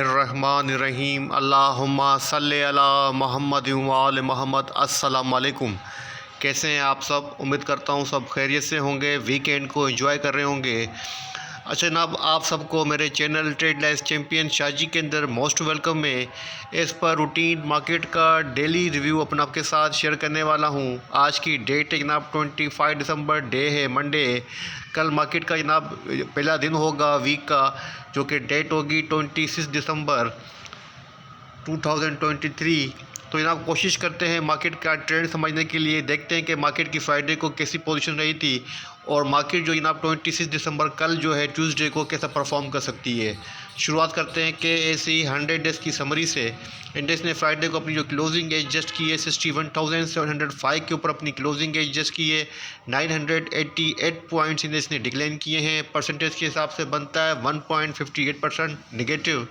रहमानिर्रहीम अल्लाहुम्मा सल्ले अला मोहम्मद व आले मोहम्मद। अस्सलाम वालेकुम। कैसे हैं आप सब? उम्मीद करता हूँ सब खैरियत से होंगे, वीकेंड को एंजॉय कर रहे होंगे। अच्छा जनाब, आप सबको मेरे channel trade life champion Shaji के अंदर मोस्ट वेलकम है। इस पर रूटीन मार्केट का डेली रिव्यू अपना आपके साथ शेयर करने वाला हूँ। आज की डेट है जनाब 25 दिसंबर, डे है मंडे। कल मार्केट का जनाब पहला दिन होगा वीक का, जो कि डेट होगी 26 दिसंबर 2023। तो जनाब कोशिश करते हैं मार्केट का ट्रेंड समझने के लिए। देखते हैं कि मार्केट की फ्राइडे को कैसी पोजीशन रही थी और मार्केट जो जनाब 26 दिसंबर कल जो है ट्यूसडे को कैसा परफॉर्म कर सकती है। शुरुआत करते हैं कि ऐसी 100 डेज़ की समरी से। इंडेक्स ने फ्राइडे को अपनी जो क्लोजिंग एज जस्ट की है 61,705 के ऊपर अपनी क्लोजिंग एज जस्ट की है। 988 पॉइंट्स इंडेक्स ने डिक्लाइन किए हैं। परसेंटेज के हिसाब से बनता है 1.58% निगेटिव।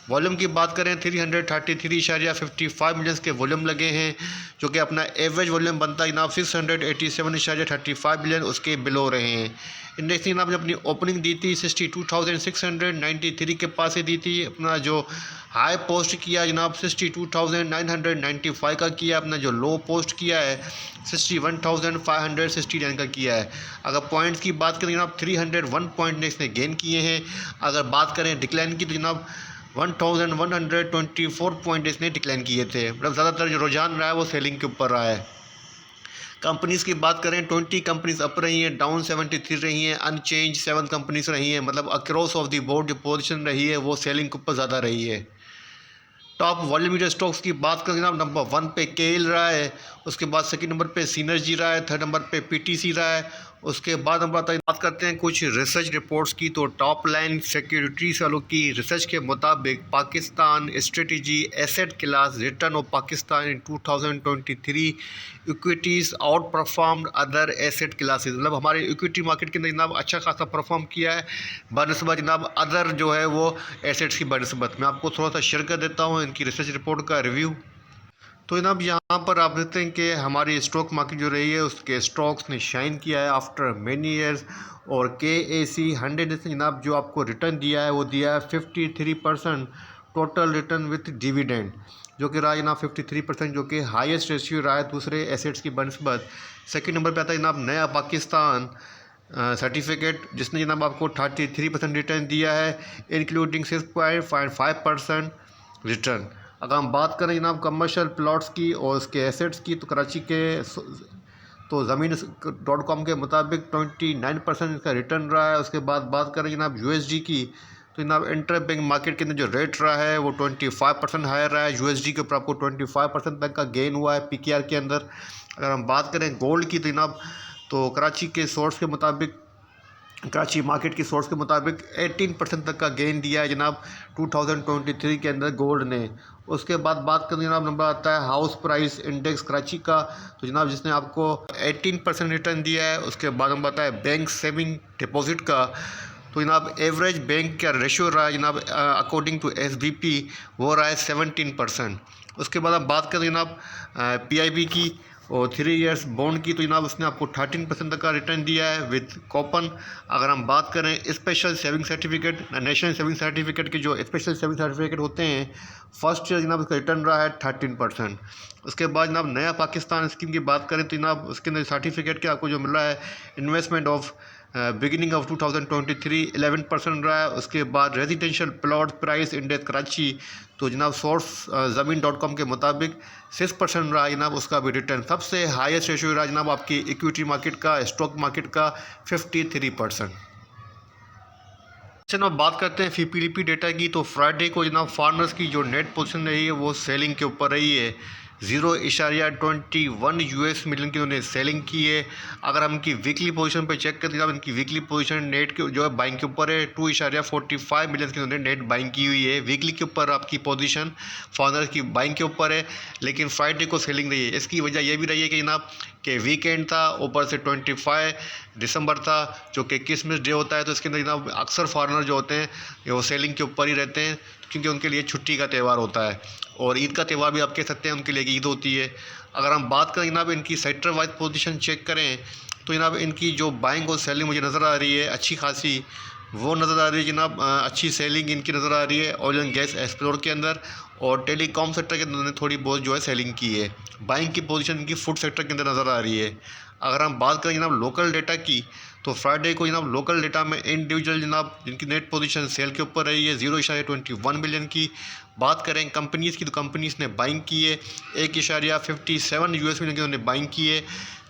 वॉल्यूम की बात करें 333.55 मिलियंस के वॉल्यूम लगे हैं, जो कि अपना एवरेज वॉल्यूम बनता है जनाब 687.35 मिलियन, उसके बिलो रहे हैं। इंडेक्स ने जनाब जब अपनी ओपनिंग दी थी 62,693 के पास से दी थी। अपना जो हाई पोस्ट किया जनाब 62,995 का किया। अपना जो लो पोस्ट किया है 61,569 का किया है। अगर पॉइंट्स की बात करें जनाब 301 पॉइंट इंडेक्स ने गेन किए हैं। अगर बात करें डिक्लाइन की तो जनाब 1124 पॉइंट इसने डिक्लाइन किए थे। मतलब ज़्यादातर जो रुझान रहा है वो सेलिंग के ऊपर रहा है। कंपनीज़ की बात करें 20 कंपनीज अप रही हैं, डाउन 73 रही हैं, अनचेंज 7 कंपनीज रही हैं। मतलब अक्रॉस ऑफ द बोर्ड जो पोजीशन रही है वो सेलिंग के ऊपर ज़्यादा रही है। टॉप वॉल्यूमीटर स्टॉक्स की बात करें जनाब, नंबर 1 पे केएल रहा है, उसके बाद सेकंड नंबर पे सिनर्जी रहा है, थर्ड नंबर पे पीटीसी रहा है। उसके बाद हम बात करते हैं कुछ रिसर्च रिपोर्ट्स की। तो टॉप लाइन सिक्योरिटीज वालों की रिसर्च के मुताबिक Pakistan strategy asset class return of Pakistan in 2023 equities out performed other asset classes. मतलब हमारे इक्विटी मार्केट के अंदर जनाब अच्छा खासा परफॉर्म किया है बनस्बत जनाब अदर जो है वो एसेट्स की बनस्बत। मैं आपको थोड़ा सा शेयर कर देता हूँ इनकी रिसर्च रिपोर्ट का रिव्यू। तो जनाब यहाँ पर आप देखते हैं कि हमारी स्टॉक मार्केट जो रही है उसके स्टॉक्स ने शाइन किया है आफ्टर मैनी ईयर्स। और KAC 100 ने जनाब जो आपको रिटर्न दिया है वो दिया है 53% टोटल रिटर्न विथ डिविडेंड, जो कि रहा जनाब 53%, जो कि हाईएस्ट रेशियो रहा है दूसरे एसेट्स की बनस्बत। सेकंड नंबर पे आता है जनाब नया पाकिस्तान सर्टिफिकेट, जिसने जनाब आपको 33% रिटर्न दिया है, इंक्लूडिंग 6.5% रिटर्न। अगर हम बात करें जनाब कमर्शियल प्लॉट्स की और उसके एसेट्स की, तो कराची के तो ज़मीन.com के मुताबिक 29% इसका रिटर्न रहा है। उसके बाद बात करें जनाब USD की, तो जनाब इंटर बैंक मार्केट के अंदर जो रेट रहा है वो 25% हायर रहा है। USD के ऊपर आपको 25% तक का गेन हुआ है PKR के अंदर। अगर हम बात करें गोल्ड की, तो जनाब तो कराची के सोर्स के मुताबिक, कराची मार्केट की सोर्स के मुताबिक 18% तक का गेन दिया है जनाब 2023 के अंदर गोल्ड ने। उसके बाद बात करें जनाब नंबर आता है हाउस प्राइस इंडेक्स कराची का, तो जनाब जिसने आपको 18% रिटर्न दिया है। उसके बाद हम बताया बैंक सेविंग डिपॉजिट का, तो जनाब एवरेज बैंक का रेशियो रहा है जनाब अकॉर्डिंग टू SBP वो रहा है 17%। उसके बाद हम बात करें जनाब PIB की और 3 इयर्स बॉन्ड की, तो जनाब उसने आपको 13% तक का रिटर्न दिया है विद कॉपन। अगर हम बात करें special saving certificate, national saving certificate के जो स्पेशल सेविंग सर्टिफिकेट होते हैं, फर्स्ट ईयर जनाब उसका रिटर्न रहा है 13%। उसके बाद जनाब नया पाकिस्तान स्कीम की बात करें तो जनाब उसके अंदर सर्टिफिकेट के आपको जो मिल रहा है इन्वेस्टमेंट ऑफ बिगिनिंग ऑफ 2023 11% रहा है। उसके बाद residential plot price index Karachi, तो जनाब सोर्स ज़मीन.com के मुताबिक 6% रहा जनाब उसका भी रिटर्न। सबसे हाईएस्ट रेशियो रहा जनाब आपकी इक्विटी मार्केट का, स्टॉक मार्केट का 53%। जनाब बात करते हैं PPDP डेटा की, तो फ्राइडे को जनाब फार्मर्स की जो नेट पोजीशन रही है वो सेलिंग के ऊपर रही है। 0.21 US मिलियन की उन्होंने सेलिंग की है। अगर हम इनकी वीकली पोजीशन पे चेक करते हैं, इनकी वीकली पोजीशन नेट के जो है बाइंग के ऊपर है 2.45 मिलियन की उन्होंने नेट बाइंग की हुई है। वीकली के ऊपर आपकी पोजीशन फार्मर्स की बाइंग के ऊपर है, लेकिन फ्राइडे को सेलिंग रही है। इसकी वजह यह भी रही है कि जनाब कि वीकेंड था, ऊपर से 25 दिसंबर था जो कि क्रिसमस डे होता है, तो इसके अंदर जनाब अक्सर फार्मर जो होते हैं वो सेलिंग के ऊपर ही रहते हैं, क्योंकि उनके लिए छुट्टी का त्यौहार होता है और ईद का त्यौहार भी आप कह सकते हैं उनके लिए ईद होती है। अगर हम बात करें जनाब इनकी सेक्टर वाइज पोजीशन चेक करें, तो जनाब इनकी जो बाइंग और सेलिंग मुझे नज़र आ रही है अच्छी खासी। वो नज़र आ रही है जनाब। अच्छी सेलिंग इनकी नज़र आ रही है ऑयल एंड गैस एक्सप्लोर के अंदर, और टेलीकॉम सेक्टर के अंदर उन्होंने थोड़ी बहुत जो है सेलिंग की है। बाइंग की पोजीशन इनकी फूड सेक्टर के अंदर नज़र आ रही है। अगर हम बात करें जनाब लोकल डेटा की, तो फ्राइडे को जनाब लोकल डेटा में इंडिविजुअल जनाब जिनकी नेट पोजीशन सेल के ऊपर रही है 0.21 मिलियन की। बात करें कंपनीज़ की, तो कंपनीज़ ने बाइंग की है 1.57 यूएस मिलियन की उन्होंने बाइंग की है।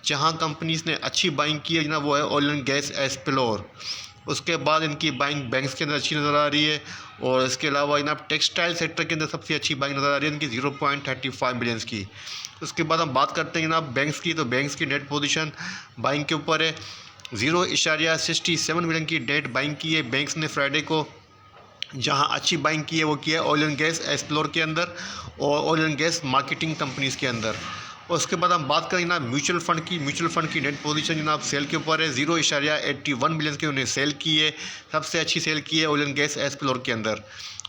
जहां कंपनीज़ ने अच्छी बाइंग की है जनाब वो है ऑयल एंड गैस एक्सप्लोर। उसके बाद इनकी बाइंग बैंक्स के अंदर अच्छी नज़र आ रही है, और इसके अलावा जनाब टेक्सटाइल सेक्टर के अंदर सबसे अच्छी बाइंग नज़र आ रही है इनकी 0.35 बिलियन की। उसके बाद हम बात करते हैं जनाब बैंक्स की, तो बैंक्स की नेट पोजीशन बाइंग के ऊपर है 0.67 मिलियन की नेट बाइंग की है बैंक्स ने फ्राइडे को। जहां अच्छी बाइंग की है वो की है ऑयल एंड गैस एक्सप्लोर के अंदर और oil and gas marketing companies के अंदर। और उसके बाद हम बात करें जनाब म्यूचुअल फ़ंड की नेट पोजीशन जनाब सेल के ऊपर है 0.81 बिलियन की उन्हें सेल की है, सबसे अच्छी सेल की है ऑयल एंड गैस एक्सप्लोर के अंदर।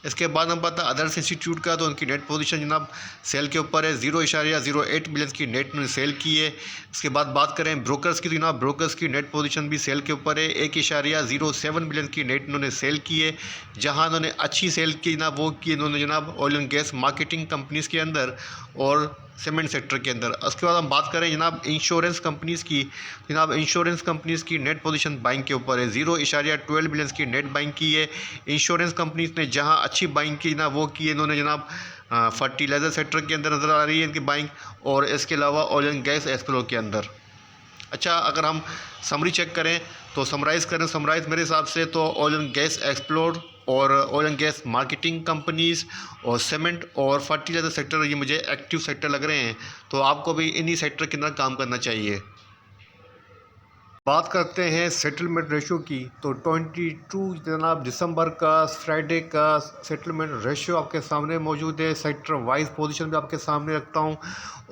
इसके बाद हम बात अदर्स इंस्टीट्यूट का, तो उनकी नेट पोजीशन जनाब सेल के ऊपर है 0.08 बिलियन की नेट उन्होंने सेल की है। इसके बाद बात करें ब्रोकर्स की, तो जनाब ब्रोकर्स की नेट पोजीशन भी सेल के ऊपर है 1.07 बिलियन की नेट उन्होंने सेल की है। जहां उन्होंने अच्छी सेल की जनाब वो की इन्होंने जनाब oil and gas marketing companies के अंदर और सीमेंट सेक्टर के अंदर। उसके बाद हम बात करें जनाब इंश्योरेंस कंपनीज़ की, जनाब इंश्योरेंस कंपनीज़ की नेट पोजीशन बाइंग के ऊपर है 0.12 बिलियन की नेट बाइंग की है इंश्योरेंस कंपनीज़ ने। जहां अच्छी बाइंग की जनाब वो की इन्होंने जनाब फर्टिलाइज़र सेक्टर के अंदर नज़र आ रही है इनकी बाइंग, और इसके अलावा ऑयल एंड गैस एक्सप्लोर के अंदर। अच्छा, अगर हम समरी चेक करें तो समराइज़ मेरे हिसाब से तो ऑयल एंड गैस एक्सप्लोर और oil and gas marketing companies और सीमेंट और फर्टिलाइज़र सेक्टर ये मुझे एक्टिव सेक्टर लग रहे हैं। तो आपको भी इन्हीं सेक्टर के अंदर काम करना चाहिए। बात करते हैं सेटलमेंट रेशो की, तो 22 जनाब दिसंबर का फ्राइडे का सेटलमेंट रेशो आपके सामने मौजूद है। सेक्टर वाइज पोजीशन भी आपके सामने रखता हूं,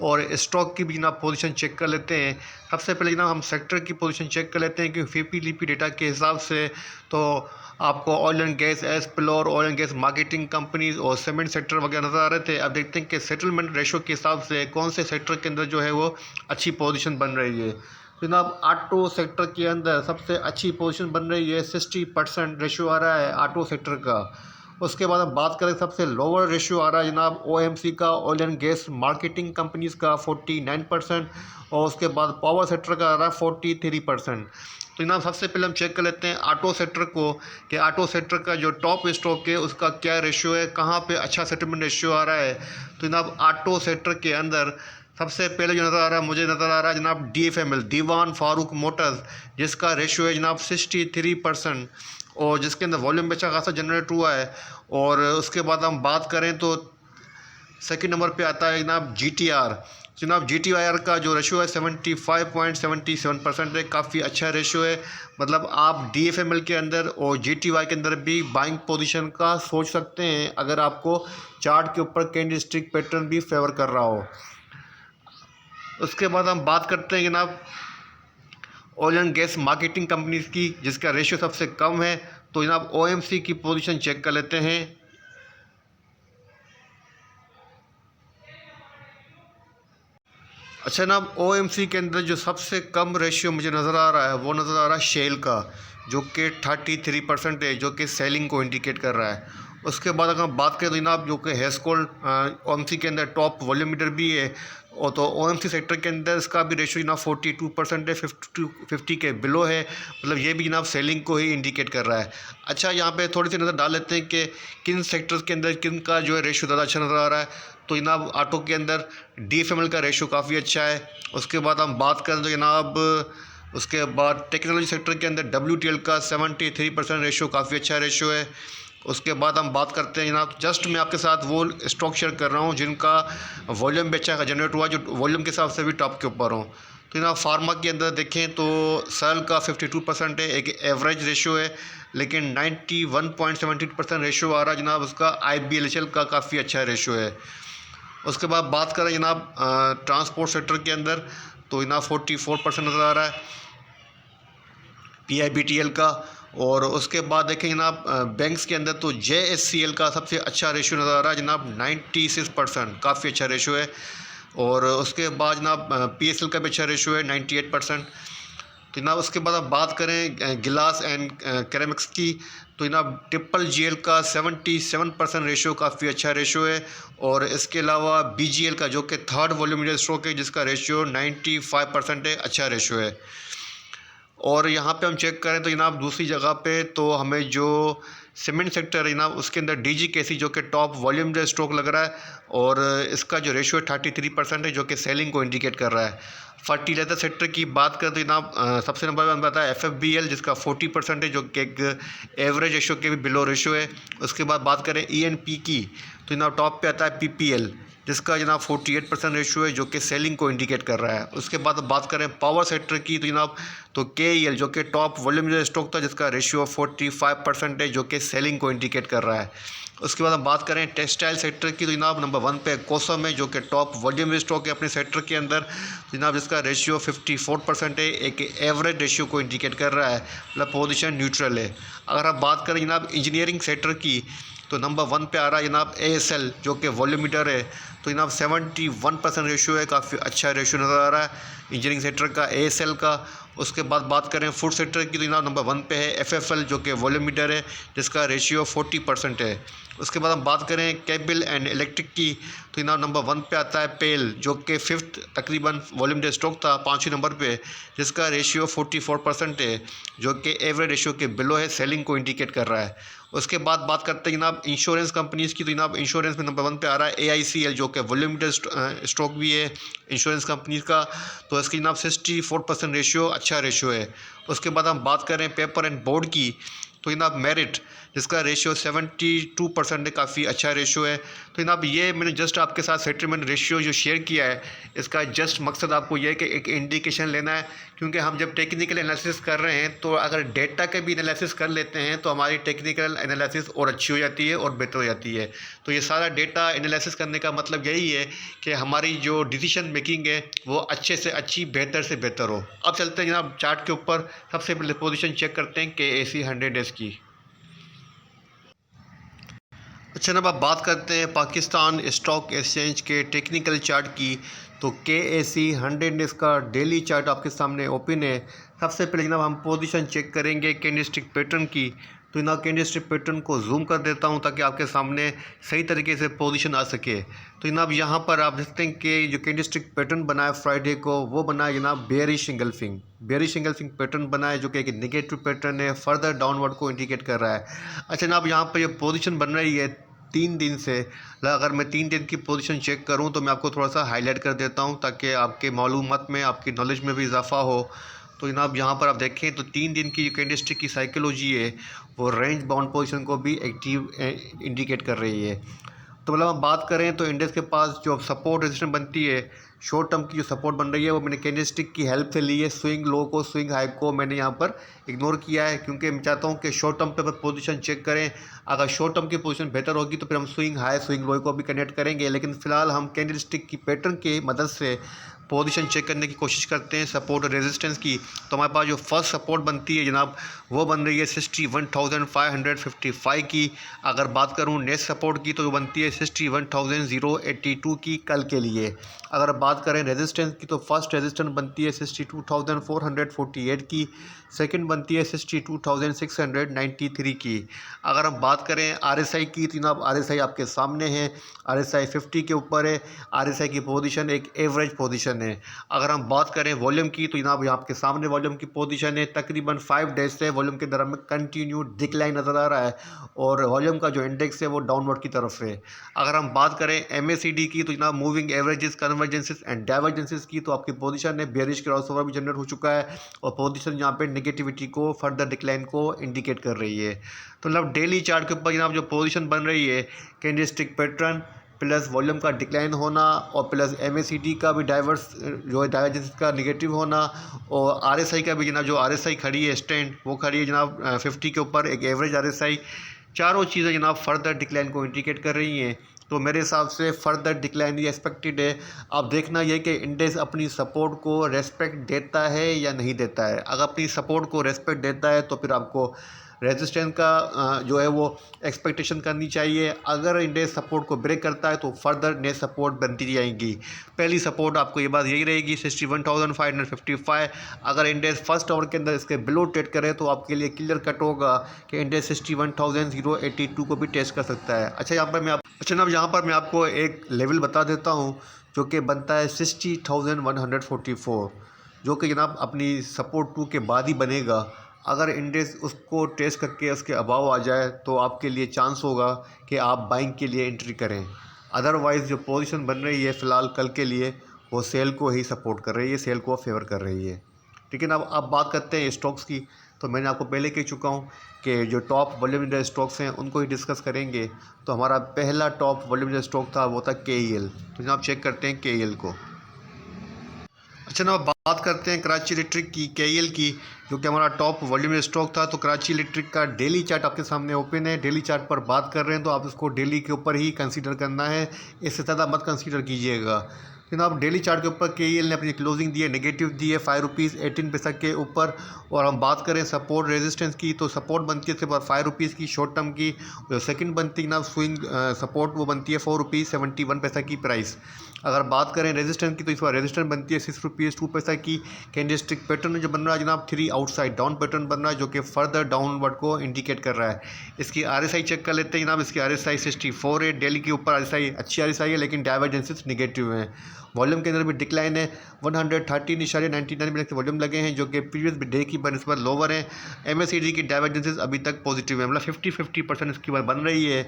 और स्टॉक की भी जनाब पोजीशन चेक कर लेते हैं। सबसे पहले जनाब हम सेक्टर की पोजीशन चेक कर लेते हैं कि FIPI-LIPI डेटा के हिसाब से तो आपको oil and gas explore, oil and gas marketing companies और सीमेंट सेक्टर वगैरह नज़र आ रहे थे। अब देखते हैं कि सेटलमेंट रेशो के हिसाब से कौन से सेक्टर के अंदर जो है वो अच्छी पोजीशन बन रही है। जनाब ऑटो सेक्टर के अंदर सबसे अच्छी पोजीशन बन रही है 60% रेशो आ रहा है ऑटो सेक्टर का। उसके बाद हम बात करें सबसे लोअर रेशो आ रहा है जनाब OMC का, oil and gas marketing companies का 49%, और उसके बाद पावर सेक्टर का आ रहा है 43%। तो जनाब सबसे पहले हम चेक कर लेते हैं ऑटो सेक्टर को कि ऑटो सेक्टर का जो टॉप स्टॉक है उसका क्या रेशो है, कहाँ पे अच्छा सेटलमेंट रेशो आ रहा है। तो जनाब ऑटो सेक्टर के अंदर सबसे पहले जो नज़र आ रहा है मुझे नज़र आ रहा है जनाब DFML दीवान फारूक मोटर्स, जिसका रेशो है जनाब 63%, और जिसके अंदर वॉल्यूम अच्छा खासा जनरेट हुआ है। और उसके बाद हम बात करें तो सेकंड नंबर पे आता है जनाब GTR। जनाब GTR का जो रेशो है 75.77% है, काफ़ी अच्छा रेशो है। मतलब आप DFML के अंदर और GTY के अंदर भी बाइंग पोजीशन का सोच सकते हैं अगर आपको चार्ट के ऊपर कैंडलस्टिक पैटर्न भी फेवर कर रहा हो। उसके बाद हम बात करते हैं जनाब oil and gas marketing companies की, जिसका रेशियो सबसे कम है। तो जनाब OMC की पोजीशन चेक कर लेते हैं। अच्छा जनाब OMC के अंदर जो सबसे कम रेशियो मुझे नज़र आ रहा है वो नज़र आ रहा है शेल का, जो कि 33% है, जो कि सेलिंग को इंडिकेट कर रहा है। उसके बाद अगर हम बात करें तो जनाब जो कि हेस्कोल OMC के अंदर टॉप वॉल्यूम मीटर भी है, और तो OMC सेक्टर के अंदर इसका भी रेशो जनाब 42% है, 50 के बिलो है। मतलब ये भी जनाब सेलिंग को ही इंडिकेट कर रहा है। अच्छा, यहाँ पे थोड़ी सी नज़र डाल लेते हैं कि किन सेक्टर्स के अंदर किन का जो है रेशो ज़्यादा अच्छा नज़र आ रहा है। तो जनाब ऑटो के अंदर DFML का रेशो काफ़ी अच्छा है। उसके बाद हम बात करें तो जनाब उसके बाद टेक्नोलॉजी सेक्टर के अंदर WTL का 73% रेशो काफ़ी अच्छा रेशो है। उसके बाद हम बात करते हैं जनाब, जस्ट मैं आपके साथ वो स्टॉक शेयर कर रहा हूँ जिनका वॉल्यूम भी अच्छा जनरेट हुआ, जो वॉल्यूम के हिसाब से भी टॉप के ऊपर हो। तो जनाब फार्मा के अंदर देखें तो सेल का 52% है, एक एवरेज रेशो है, लेकिन 91.70% रेशो आ रहा है जनाब उसका IBLHL का काफ़ी अच्छा रेशो है। उसके बाद बात करें जनाब ट्रांसपोर्ट सेक्टर के अंदर, तो जनाब 44% नज़र आ रहा है PIBTL का। और उसके बाद देखें जनाब बैंक्स के अंदर तो JSCL का सबसे अच्छा रेशो नज़र आ रहा है जनाब 96%, काफ़ी अच्छा रेशो है। और उसके बाद जनाब PSL का भी अच्छा रेशो है 98%। तो जनाब उसके बाद आप बात करें गिलास एंड कैरेमिक्स की, तो जनाब ट्रिपल जीएल का 77% रेशो काफ़ी अच्छा रेशो है। और इसके अलावा बीजीएल का जो कि थर्ड वॉल्यूम स्टॉक है जिसका रेशियो 95% है, अच्छा रेशो है। और यहाँ पे हम चेक करें तो जनाब दूसरी जगह पे तो हमें जो सीमेंट सेक्टर है जनाब उसके अंदर डीजीकेसी जो कि टॉप वॉल्यूम स्टॉक लग रहा है और इसका जो रेशियो 33% है जो कि सेलिंग को इंडिकेट कर रहा है। फर्टिलाइजर सेक्टर की बात करें तो जनाब सबसे नंबर वन बताया एफएफबीएल जिसका 40% है जो कि एक एवरेज रेशियो के भी बिलो रेशियो है। उसके बाद बात करें ईएनपी की तो जनाब टॉप पे आता है पीपीएल जिसका जनाब 48% रेशियो है जो कि सेलिंग को इंडिकेट कर रहा है। उसके बाद बात करें पावर सेक्टर की तो जनाब तो केईएल जो कि टॉप वॉल्यूम स्टॉक था जिसका रेशियो 45% है जो कि सेलिंग को इंडिकेट कर रहा है। उसके बाद हम बात करें टेक्सटाइल सेक्टर की तो जनाब नंबर 1 पे कोसम है जो कि टॉप वॉल्यूम स्टॉक है अपने सेक्टर के अंदर जनाब जिसका रेशियो 54% है, एक एवरेज रेशियो को इंडिकेट कर रहा है, मतलब पोजीशन न्यूट्रल है। अगर आप बात करें जनाब इंजीनियरिंग सेक्टर की तो नंबर 1 पे आ रहा है जनाब एएसएल जो कि वॉल्यूमीटर है, तो जनाब 71% रेशियो है, काफ़ी अच्छा रेशियो नज़र आ रहा है इंजीनियरिंग सेक्टर का एएसएल का। उसके बाद बात करें फूड सेक्टर की तो जनाब नंबर 1 पे है एफएफएल जो कि वॉल्यूमीटर है जिसका रेशियो 40% है। उसके बाद हम बात करें केबल एंड इलेक्ट्रिक की तो जनाब नंबर 1 पे आता है पेल जो कि 5th तकरीबन वॉल्यूम डे स्टॉक था 5वें नंबर पे जिसका रेशियो 44% है जो कि एवरेज रेशियो के बिलो है, सेलिंग को इंडिकेट कर रहा है। उसके बाद बात करते हैं जनाब इंश्योरेंस कंपनीज़ की तो जनाब इंश्योरेंस में नंबर 1 पे आ रहा है एआईसीएल जो कि वॉल्यूम स्टॉक भी है इंश्योरेंस कंपनीज़ का, तो इसकी जनाब 64% रेशियो अच्छा रेशियो है। उसके बाद हम बात करें पेपर एंड बोर्ड की तो जनाब मेरिट जिसका रेशियो 72% है, काफ़ी अच्छा रेशियो है। तो जनाब ये मैंने जस्ट आपके साथ सेटलमेंट रेशियो जो शेयर किया है इसका जस्ट मकसद आपको ये है कि एक इंडिकेशन लेना है, क्योंकि हम जब टेक्निकल एनालिसिस कर रहे हैं तो अगर डेटा के भी एनालिसिस कर लेते हैं तो हमारी टेक्निकल एनालिसिस और अच्छी हो जाती है और बेहतर हो जाती है। तो ये सारा डेटा एनालिसिस करने का मतलब यही है कि हमारी जो डिसीजन मेकिंग है वो अच्छे से अच्छी, बेहतर से बेहतर हो। अब चलते हैं जनाब चार्ट के ऊपर, सबसे पहले पोजीशन चेक करते हैं KAC 100 डेज़ की। अच्छा जनाब आप बात करते हैं पाकिस्तान स्टॉक एक्सचेंज के टेक्निकल चार्ट की, तो KAC 100 डेज़ का डेली चार्ट आपके सामने ओपन है। सबसे पहले जनाब हम पोजीशन चेक करेंगे कैंडलस्टिक पैटर्न की, तो जनाब कैंडलस्टिक पैटर्न को जूम कर देता हूं ताकि आपके सामने सही तरीके से पोजीशन आ सके। तो जनाब यहाँ पर आप देखते हैं कि जो कैंडलस्टिक पैटर्न बना है फ्राइडे को वो बना है जनाब बेयरिश इंगल्फिंग पैटर्न बना है जो कि एक नेगेटिव पैटर्न है, फर्दर डाउनवर्ड को इंडिकेट कर रहा है। अच्छा जनाब यहाँ पर ये पोजीशन बन रही है 3 दिन से, अगर मैं 3 दिन की पोजीशन चेक करूं तो मैं आपको थोड़ा सा हाईलाइट कर देता हूं ताकि आपके मालूमात में, आपकी नॉलेज में भी इजाफा हो। तो जनाब यहाँ पर आप देखें तो 3 दिन की जो कैंडलस्टिक की साइकोलॉजी है वो रेंज बाउंड पोजीशन को भी एक्टिव इंडिकेट कर रही है। तो मतलब हम बात करें तो इंडेक्स के पास जो सपोर्ट रेजिस्टेंस बनती है, शॉर्ट टर्म की जो सपोर्ट बन रही है वो मैंने कैंडलस्टिक की हेल्प से ली है। स्विंग लो को, स्विंग हाई को मैंने यहाँ पर इग्नोर किया है क्योंकि मैं चाहता हूँ कि शॉर्ट टर्म पे पोजीशन चेक करें। अगर शॉर्ट टर्म की पोजीशन बेहतर होगी तो फिर हम स्विंग हाई, स्विंग लो को भी कनेक्ट करेंगे, लेकिन फ़िलहाल हम कैंडलस्टिक की पैटर्न की मदद से पोजीशन चेक करने की कोशिश करते हैं सपोर्ट और रेजिस्टेंस की। तो हमारे पास जो फर्स्ट सपोर्ट बनती है जनाब वो बन रही है 61,555 की। अगर बात करूं नेक्स्ट सपोर्ट की तो जो बनती है 61,082 की कल के लिए। अगर बात करें रेजिस्टेंस की तो फर्स्ट रेजिस्टेंस बनती है 62,448 की, सेकंड बनती है 62,693 की। अगर हम बात करें RSI की तो जनाब RSI आपके सामने है, RSI 50 के ऊपर है, RSI की पोजीशन एक एवरेज पोजीशन है। अगर हम बात करें वॉल्यूम की तो जनाब यहाँ आपके सामने वॉल्यूम की पोजीशन है, तकरीबन 5 डेज से वॉल्यूम के दर में कंटिन्यू डिक्लाइन नज़र आ रहा है और वॉल्यूम का जो इंडेक्स है वो डाउनवर्ड की तरफ है। अगर हम बात करें MACD की तो जनाब moving averages, convergences and divergences की, तो आपकी पोजीशन है बेयरिश क्रॉसओवर भी जनरेट हो चुका है और पोजीशन यहाँ पे नेगेटिविटी को, फर्दर डिक्लाइन को इंडिकेट कर रही है। तो मतलब डेली चार्ट के ऊपर जनाब जो पोजीशन बन रही है कैंडलस्टिक पैटर्न प्लस वॉल्यूम का डिक्लाइन होना और प्लस MACD का भी डाइवर्जेंस का निगेटिव होना और RSI का भी जनाब जो RSI खड़ी है स्टैंड वो खड़ी है जनाब 50 के ऊपर, एक एवरेज RSI, चारों चीज़ें जनाब फर्दर डिक्लाइन को इंडिकेट कर रही हैं। तो मेरे हिसाब से फर्दर डिक्लाइन ये एक्सपेक्टेड है। अब देखना ये कि इंडेक्स अपनी सपोर्ट को रेस्पेक्ट देता है या नहीं देता है। अगर अपनी सपोर्ट को रेस्पेक्ट देता है तो फिर आपको रेजिस्टेंस का जो है वो एक्सपेक्टेशन करनी चाहिए। अगर इंडेक्स सपोर्ट को ब्रेक करता है तो फर्दर नए सपोर्ट बनती जाएंगी। पहली सपोर्ट आपको ये बात यही रहेगी 61,555। अगर इंडेक्स फर्स्ट आवर के अंदर इसके बिलो ट्रेड करे तो आपके लिए क्लियर कट होगा कि इंडेक्स 61,082 को भी टेस्ट कर सकता है। अच्छा यहाँ पर मैं आपको एक लेवल बता देता हूँ जो कि बनता है 60,144, जो कि जनाब अपनी सपोर्ट 2 के बाद ही बनेगा। अगर इंडेक्स उसको टेस्ट करके उसके अबाव आ जाए तो आपके लिए चांस होगा कि आप बाइंग के लिए एंट्री करें। अदरवाइज़ जो पोजीशन बन रही है फ़िलहाल कल के लिए वो सेल को ही सपोर्ट कर रही है, सेल को फेवर कर रही है। लेकिन अब बात करते हैं स्टॉक्स की। तो मैंने आपको पहले कह चुका हूँ कि जो टॉप वॉल्यूम इंडेक्स स्टॉक्स हैं उनको ही डिस्कस करेंगे। तो हमारा पहला टॉप वॉल्यूम इंडेक्स स्टॉक था वो था KEL। तो जनाब चेक करते हैं KEL को। अच्छा ना बात करते हैं कराची इलेक्ट्रिक की, KEL की, जो कि हमारा टॉप वॉल्यूम स्टॉक था। तो कराची इलेक्ट्रिक का डेली चार्ट आपके सामने ओपन है। डेली चार्ट पर बात कर रहे हैं तो आप इसको डेली के ऊपर ही कंसीडर करना है, इससे ज़्यादा मत कंसीडर कीजिएगा। जनाब डेली चार्ट के ऊपर KEL ने अपनी क्लोजिंग दी है, नेगेटिव दी है ₹5.18 के ऊपर। और हम बात करें सपोर्ट रेजिस्टेंस की तो सपोर्ट बनती है सिर्फ ₹5 की शॉर्ट टर्म की। जो सेकंड बनती है जनाब स्विंग सपोर्ट वो बनती है ₹4.71 की प्राइस। अगर बात करें रेजिस्टेंस की तो इस बार रेजिस्टेंस बनती है ₹6.02 की। कैंडलस्टिक पैटर्न जो बन रहा है जनाब 3 आउटसाइड डाउन पैटर्न बन रहा है जो कि फर्दर डाउनवर्ड को इंडिकेट कर रहा है। इसकी RSI चेक कर लेते हैं जनाब। इसकी RSI 64 है। डेली के ऊपर RSI अच्छी RSI है लेकिन डाइवर्जेंसेस नेगेटिव हैं। वॉल्यूम के अंदर भी डिक्लाइन है। 113.99 मिनट के वॉल्यूम लगे हैं जो कि प्रीवियस डे की बनस्पत लोअर है। MACD की डाइवर्जेंसेस अभी तक पॉजिटिव है, मतलब 50% इसकी बार बन रही है।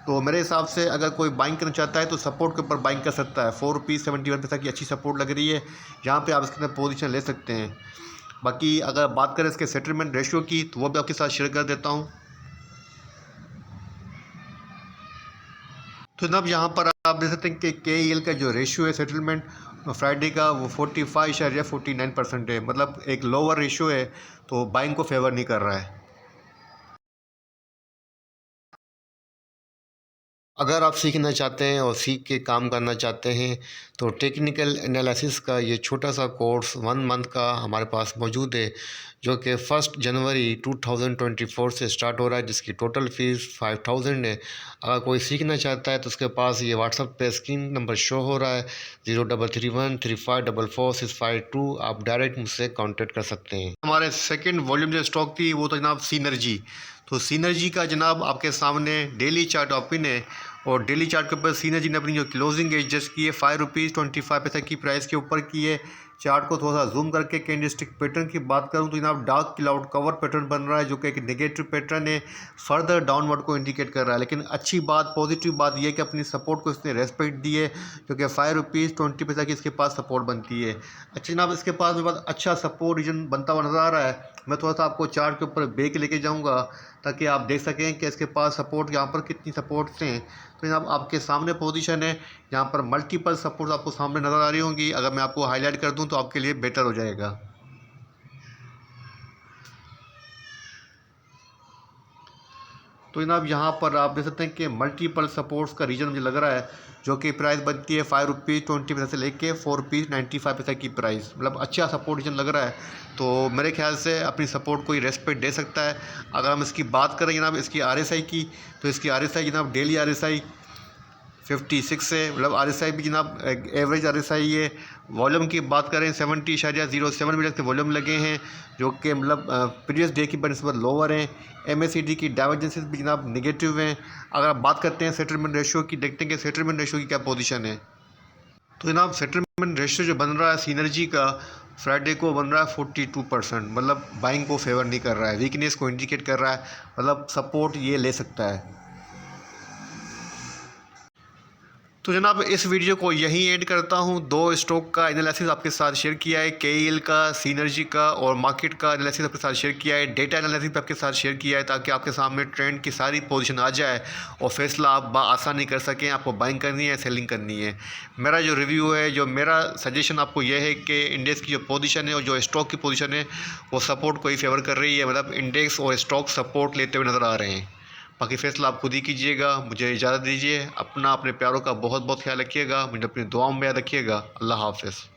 तो मेरे हिसाब से अगर कोई बाइंग करना चाहता है तो सपोर्ट के ऊपर बाइंग कर सकता है। ₹4.71 की अच्छी सपोर्ट लग रही है, यहाँ पे आप इसके अंदर पोजीशन ले सकते हैं। बाकी अगर बात करें इसके सेटलमेंट रेशियो की तो वो भी आपके साथ शेयर कर देता हूँ। तो जनाब यहाँ पर आप देख सकते हैं कि KEL का जो रेशियो है सेटलमेंट फ्राइडे का वो 45.49% है, मतलब एक लोअर रेशियो है तो बाइंग को फेवर नहीं कर रहा है। अगर आप सीखना चाहते हैं और सीख के काम करना चाहते हैं तो टेक्निकल एनालिसिस का ये छोटा सा कोर्स 1 मंथ का हमारे पास मौजूद है, जो कि 1 जनवरी 2024 से स्टार्ट हो रहा है, जिसकी टोटल फ़ीस 5000 है। अगर कोई सीखना चाहता है तो उसके पास ये व्हाट्सएप पे स्क्रीन नंबर शो हो रहा है 033135444652। आप डायरेक्ट मुझसे कांटेक्ट कर सकते हैं। हमारे सेकंड वॉल्यूम जो स्टॉक थी वो तो जनाब सीनर्जी। तो सीनर्जी का जनाब आपके सामने डेली चार्ट ओपन है और डेली चार्ट के ऊपर सीनर्जी ने अपनी जो क्लोजिंग एडजस्ट की है ₹5.25 की प्राइस के ऊपर की है। चार्ट को थोड़ा सा जूम करके कैंडलस्टिक पैटर्न की बात करूं तो जनाब डार्क क्लाउड कवर पैटर्न बन रहा है जो कि एक नेगेटिव पैटर्न है, फर्दर डाउनवर्ड को इंडिकेट कर रहा है। लेकिन अच्छी बात पॉजिटिव बात यह है कि अपनी सपोर्ट को इसने रेस्पेक्ट दी है, जो कि ₹5.20 की इसके पास सपोर्ट बनती है। अच्छा जनाब इसके पास मेरे पास अच्छा सपोर्ट रीजन बनता हुआ नज़र आ रहा है। मैं थोड़ा सा आपको चार्ट के ऊपर बैक लेके जाऊँगा ताकि आप देख सकें कि इसके पास सपोर्ट यहाँ पर कितनी सपोर्ट्स हैं। तो जनाब आपके सामने पोजीशन है, यहाँ पर मल्टीपल सपोर्ट आपको सामने नज़र आ रही होंगी। अगर मैं आपको हाईलाइट कर दूँ तो आपके लिए बेटर हो जाएगा। तो जनाब यहाँ पर आप देख सकते हैं कि मल्टीपल सपोर्ट्स का रीजन मुझे लग रहा है, जो कि प्राइस बनती है ₹5.20 से लेके ₹4.95 की प्राइस, मतलब अच्छा सपोर्ट रीजन लग रहा है। तो मेरे ख्याल से अपनी सपोर्ट को ही रेस्पेक्ट दे सकता है। अगर हम इसकी बात करें जनाब इसकी RSI की तो इसकी RSI जनाब डेली RSI 56 है, मतलब RSI भी जनाब एवरेज RSI है। वॉल्यूम की बात करें 70.07 मिनट के वॉल्यूम लगे हैं जो कि मतलब प्रीवियस डे की बनस्पत लोअर हैं। MACD की डाइवर्जेंसेस भी जनाब नेगेटिव हैं। अगर आप बात करते हैं सेटलमेंट रेशियो की, देखते हैं कि सेटलमेंट रेशियो की क्या पोजीशन है। तो जनाब सेटलमेंट रेशियो जो बन रहा है सीनर्जी का फ्राइडे को बन रहा है 42%, मतलब बाइंग को फेवर नहीं कर रहा है, वीकनेस को इंडिकेट कर रहा है, मतलब सपोर्ट ये ले सकता है। तो जनाब इस वीडियो को यहीं एंड करता हूं। 2 स्टॉक का एनालिसिस आपके साथ शेयर किया है, KEL का, सीनर्जी का, और मार्केट का एनालिसिस आपके साथ शेयर किया है, डेटा एनालिसिस भी आपके साथ शेयर किया है ताकि आपके सामने ट्रेंड की सारी पोजीशन आ जाए और फैसला आप आसानी कर सकें आपको बाइंग करनी है सेलिंग करनी है। मेरा जो रिव्यू है, जो मेरा सजेशन आपको यह है कि इंडेक्स की जो पोजीशन है और जो स्टॉक की पोजीशन है वो सपोर्ट को ही फेवर कर रही है, मतलब इंडेक्स और स्टॉक सपोर्ट लेते हुए नज़र आ रहे हैं। बाकी फैसला आप खुद ही कीजिएगा। मुझे इजाज़त दीजिए। अपने प्यारों का बहुत बहुत ख्याल रखिएगा। मुझे अपनी दुआओं में याद रखिएगा। अल्लाह हाफ़िज़।